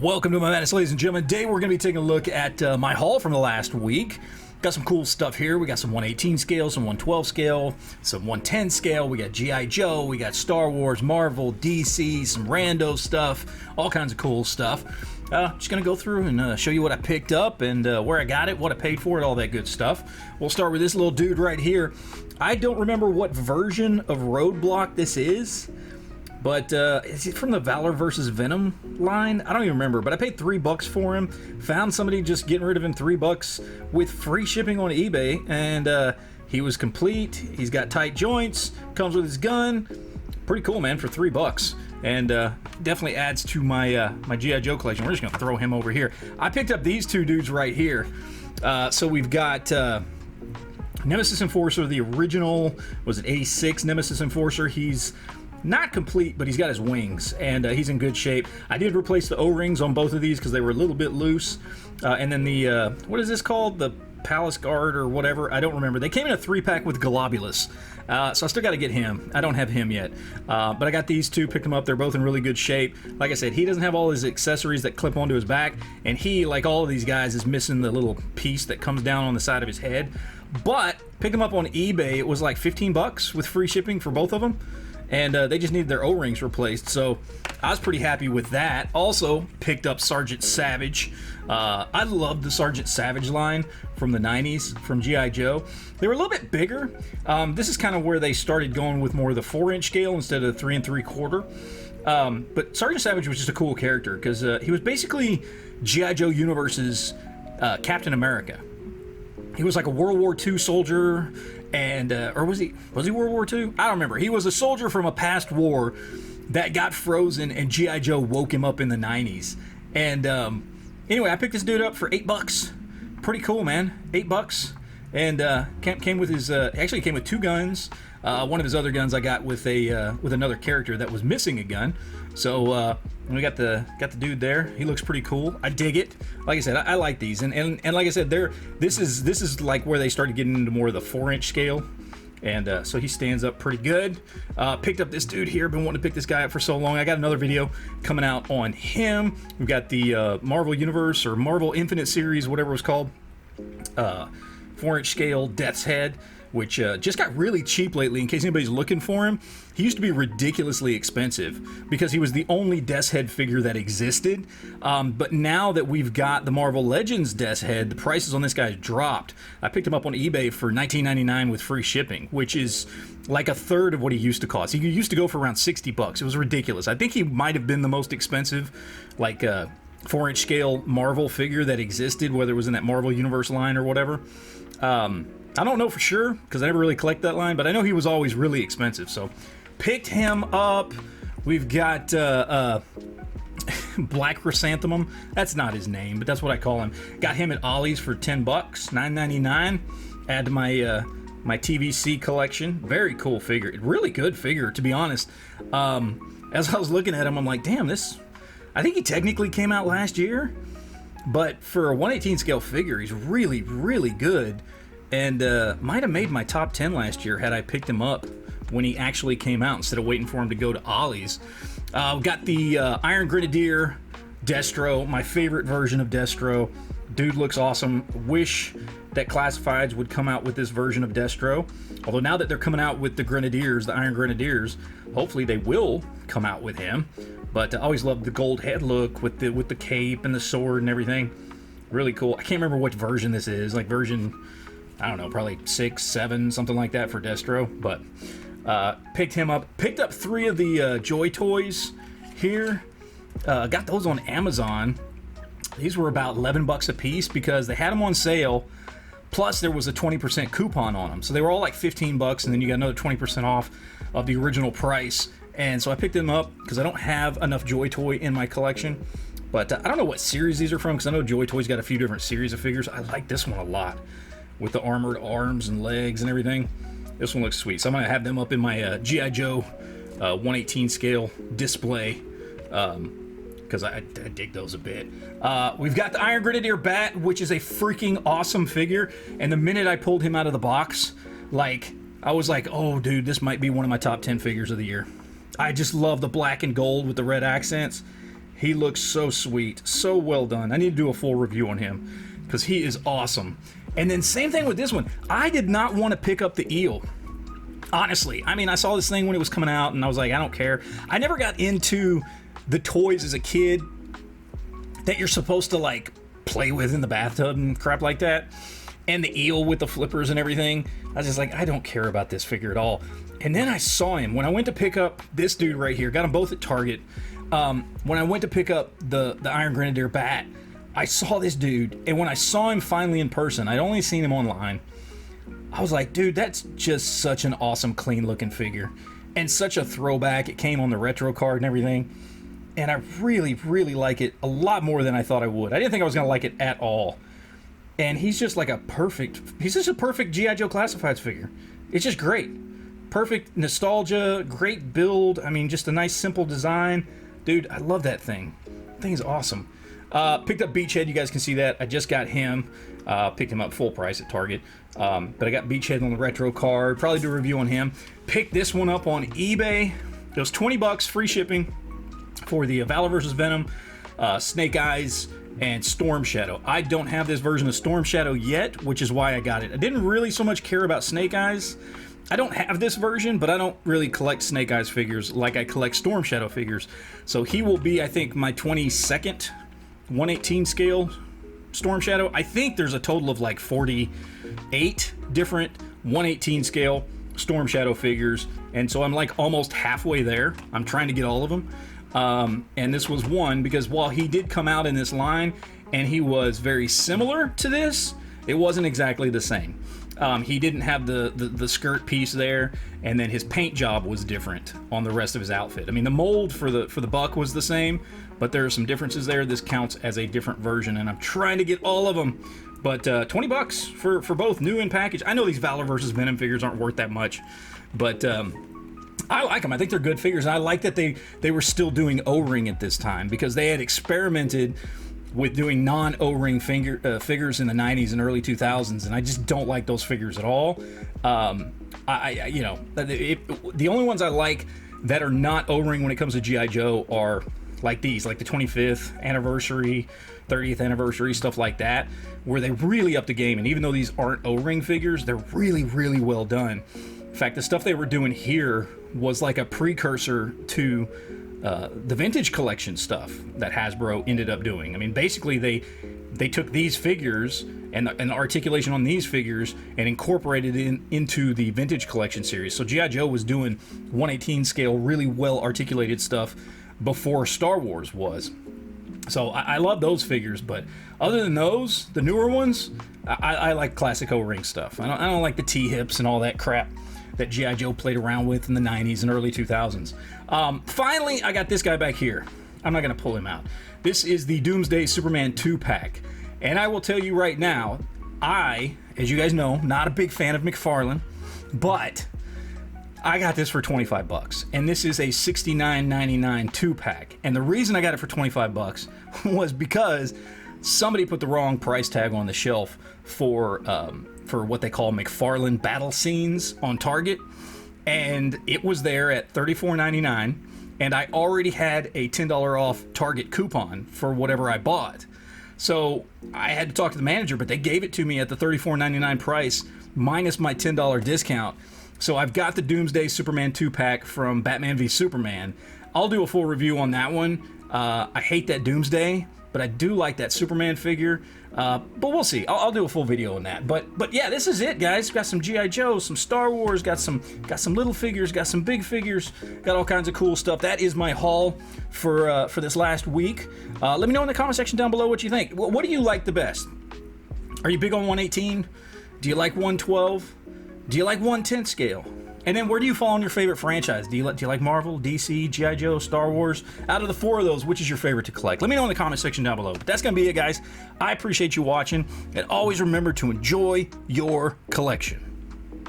Welcome to my madness, ladies and gentlemen. Today we're going to be taking a look at my haul from the last week. Got some cool stuff here. We got some 118 scale, some 112 scale, some 110 scale. We got G.I. Joe, we got Star Wars, Marvel, DC, some rando stuff, all kinds of cool stuff. Just going to go through and show you what I picked up and where I got it, what I paid for it, all that good stuff. We'll start with this little dude right here. I don't remember what version of Roadblock this is. But is it from the Valor vs. Venom line? I don't even remember, but I paid $3 for him. Found somebody just getting rid of him $3 with free shipping on eBay, and he was complete. He's got tight joints, comes with his gun. Pretty cool, man, for $3. And definitely adds to my my G.I. Joe collection. We're just gonna throw him over here. I picked up these two dudes right here. So we've got Nemesis Enforcer, the original, was it 86 Nemesis Enforcer? He's not complete, but he's got his wings, and he's in good shape. I did replace the O-rings on both of these because they were a little bit loose. And then the, what is this called? The Palace Guard or whatever? I don't remember. They came in a 3-pack with Globulus. So I still got to get him. I don't have him yet. But I got these two, picked them up. They're both in really good shape. Like I said, he doesn't have all his accessories that clip onto his back, and he, like all of these guys, is missing the little piece that comes down on the side of his head. But picked them up on eBay. It was like $15 with free shipping for both of them. And they just needed their O-rings replaced, so I was pretty happy with that. Also, picked up Sergeant Savage. I loved the Sergeant Savage line from the 90s, from G.I. Joe. They were a little bit bigger. This is kind of where they started going with more of the 4-inch scale instead of the 3 3/4. But Sergeant Savage was just a cool character, because he was basically G.I. Joe Universe's Captain America. He was like a World War II soldier, and or was he World War II? I don't remember. He was a soldier from a past war that got frozen, and G.I. Joe woke him up in the 90s. And anyway, I picked this dude up for $8. Pretty cool, man. $8. And came with his actually came with 2 guns. One of his other guns I got with a with another character that was missing a gun. So we got the dude there. He looks pretty cool. I dig it. Like I said, I like these, and like I said, this is like where they started getting into more of the 4-inch scale, and so he stands up pretty good. Picked up this dude here. Been wanting to pick this guy up for so long. I got another video coming out on him. We've got the Marvel Universe or Marvel Infinite series, whatever it was called. 4-inch scale Death's Head, which just got really cheap lately. In case anybody's looking for him, he used to be ridiculously expensive because he was the only Death's Head figure that existed. But now that we've got the Marvel Legends Death's Head, the prices on this guy's dropped. I picked him up on eBay for $19.99 with free shipping, which is like a third of what he used to cost. He used to go for around $60. It was ridiculous. I think he might have been the most expensive, like 4-inch scale Marvel figure that existed, whether it was in that Marvel Universe line or whatever. I don't know for sure because I never really collect that line, but I know he was always really expensive. So picked him up. We've got Black Chrysanthemum. That's not his name, but that's what I call him. Got him at Ollie's for $10, $9.99. Add to my my TVC collection. Very cool figure. Really good figure, to be honest. As I was looking at him, I'm like, damn, this. I think he technically came out last year, but for a 118 scale figure, he's really, really good. And might have made my top 10 last year had I picked him up when he actually came out instead of waiting for him to go to Ollie's. Got the Iron Grenadier Destro, my favorite version of Destro. Dude looks awesome. Wish that Classifieds would come out with this version of Destro. Although now that they're coming out with the Grenadiers, the Iron Grenadiers, hopefully they will come out with him. But I always loved the gold head look with the cape and the sword and everything. Really cool. I can't remember which version this is. Like version, I don't know, probably 6, 7, something like that for Destro. But picked him up. Picked up 3 of the JoyToys here. Got those on Amazon. These were about $11 a piece because they had them on sale. Plus there was a 20% coupon on them. So they were all like $15, and then you got another 20% off of the original price. And so I picked them up because I don't have enough JoyToy in my collection. But I don't know what series these are from because I know JoyToy's got a few different series of figures. I like this one a lot with the armored arms and legs and everything. This one looks sweet. So I'm going to have them up in my G.I. Joe 118 scale display because I dig those a bit. We've got the Iron Grenadier Bat, which is a freaking awesome figure. And the minute I pulled him out of the box, like, I was like, oh, dude, this might be one of my top 10 figures of the year. I just love the black and gold with the red accents. He looks so sweet, so well done. I need to do a full review on him because he is awesome. And then same thing with this one. I did not want to pick up the eel. Honestly, I mean, I saw this thing when it was coming out and I was like, I don't care. I never got into the toys as a kid that you're supposed to like play with in the bathtub and crap like that. And the eel with the flippers and everything. I was just like, I don't care about this figure at all. And then I saw him when I went to pick up this dude right here. Got them both at Target. When I went to pick up the Iron Grenadier bat, I saw this dude. And when I saw him finally in person, I'd only seen him online. I was like, dude, that's just such an awesome, clean looking figure. And such a throwback. It came on the retro card and everything. And I really, really like it a lot more than I thought I would. I didn't think I was going to like it at all. And he's just like he's just a perfect G.I. Joe Classifieds figure. It's just great. Perfect nostalgia, great build. I mean, just a nice, simple design. Dude, I love that thing. That thing is awesome. Picked up Beachhead, you guys can see that. I just got him. Picked him up full price at Target. But I got Beachhead on the retro card. Probably do a review on him. Picked this one up on eBay. It was $20, free shipping for the Valor vs. Venom, Snake Eyes, and Storm Shadow. I don't have this version of Storm Shadow yet, which is why I got it. I didn't really so much care about Snake Eyes. I don't have this version, but I don't really collect Snake Eyes figures like I collect Storm Shadow figures. So he will be, I think, my 22nd 1/18 scale Storm Shadow. I think there's a total of like 48 different 1/18 scale Storm Shadow figures, and so I'm like almost halfway there. I'm trying to get all of them. And this was one because while he did come out in this line and he was very similar to this, it wasn't exactly the same. He didn't have the skirt piece there, and then his paint job was different on the rest of his outfit. I mean, the mold for the buck was the same, but there are some differences there. This counts as a different version, and I'm trying to get all of them. But $20 for both, new and packaged. I know these Valor vs. Venom figures aren't worth that much, but I like them. I think they're good figures. And I like that they were still doing O-ring at this time because they had experimented with doing non-O-ring figures in the 90s and early 2000s, and I just don't like those figures at all. The only ones I like that are not O-ring when it comes to G.I. Joe are like these, like the 25th anniversary, 30th anniversary, stuff like that, where they really up the game. And even though these aren't O-ring figures, they're really, really well done. In fact, the stuff they were doing here was like a precursor to the vintage collection stuff that Hasbro ended up doing. I mean, basically they took these figures and the articulation on these figures and incorporated it into the vintage collection series. So G.I. Joe was doing 1/18 scale, really well articulated stuff before Star Wars was. So I love those figures, but other than those, the newer ones, I like classic O-ring stuff. I don't like the T-hips and all that crap that G.I. Joe played around with in the 90s and early 2000s. Finally, I got this guy back here. I'm not going to pull him out. This is the Doomsday Superman 2-pack. And I will tell you right now, as you guys know, not a big fan of McFarlane, but I got this for $25. And this is a $69.99 2-pack. And the reason I got it for $25 was because somebody put the wrong price tag on the shelf for what they call McFarlane battle scenes on Target, and it was there at $34.99, and I already had a $10 off Target coupon for whatever I bought. So I had to talk to the manager, but they gave it to me at the $34.99 price minus my $10 discount. So I've got the Doomsday Superman 2-pack from Batman v Superman. I'll do a full review on that one. I hate that Doomsday, but I do like that Superman figure. But we'll see. I'll do a full video on that. But yeah, this is it, guys. Got some G.I. Joe, some Star Wars, got some little figures, got some big figures, got all kinds of cool stuff. That is my haul for this last week. Let me know in the comment section down below what you think. What do you like the best? Are you big on 1/18? Do you like 1/12? Do you like 1/10 scale? And then where do you fall on your favorite franchise? Do you like Marvel, DC, G.I. Joe, Star Wars? Out of the four of those, which is your favorite to collect? Let me know in the comment section down below. But that's going to be it, guys. I appreciate you watching. And always remember to enjoy your collection.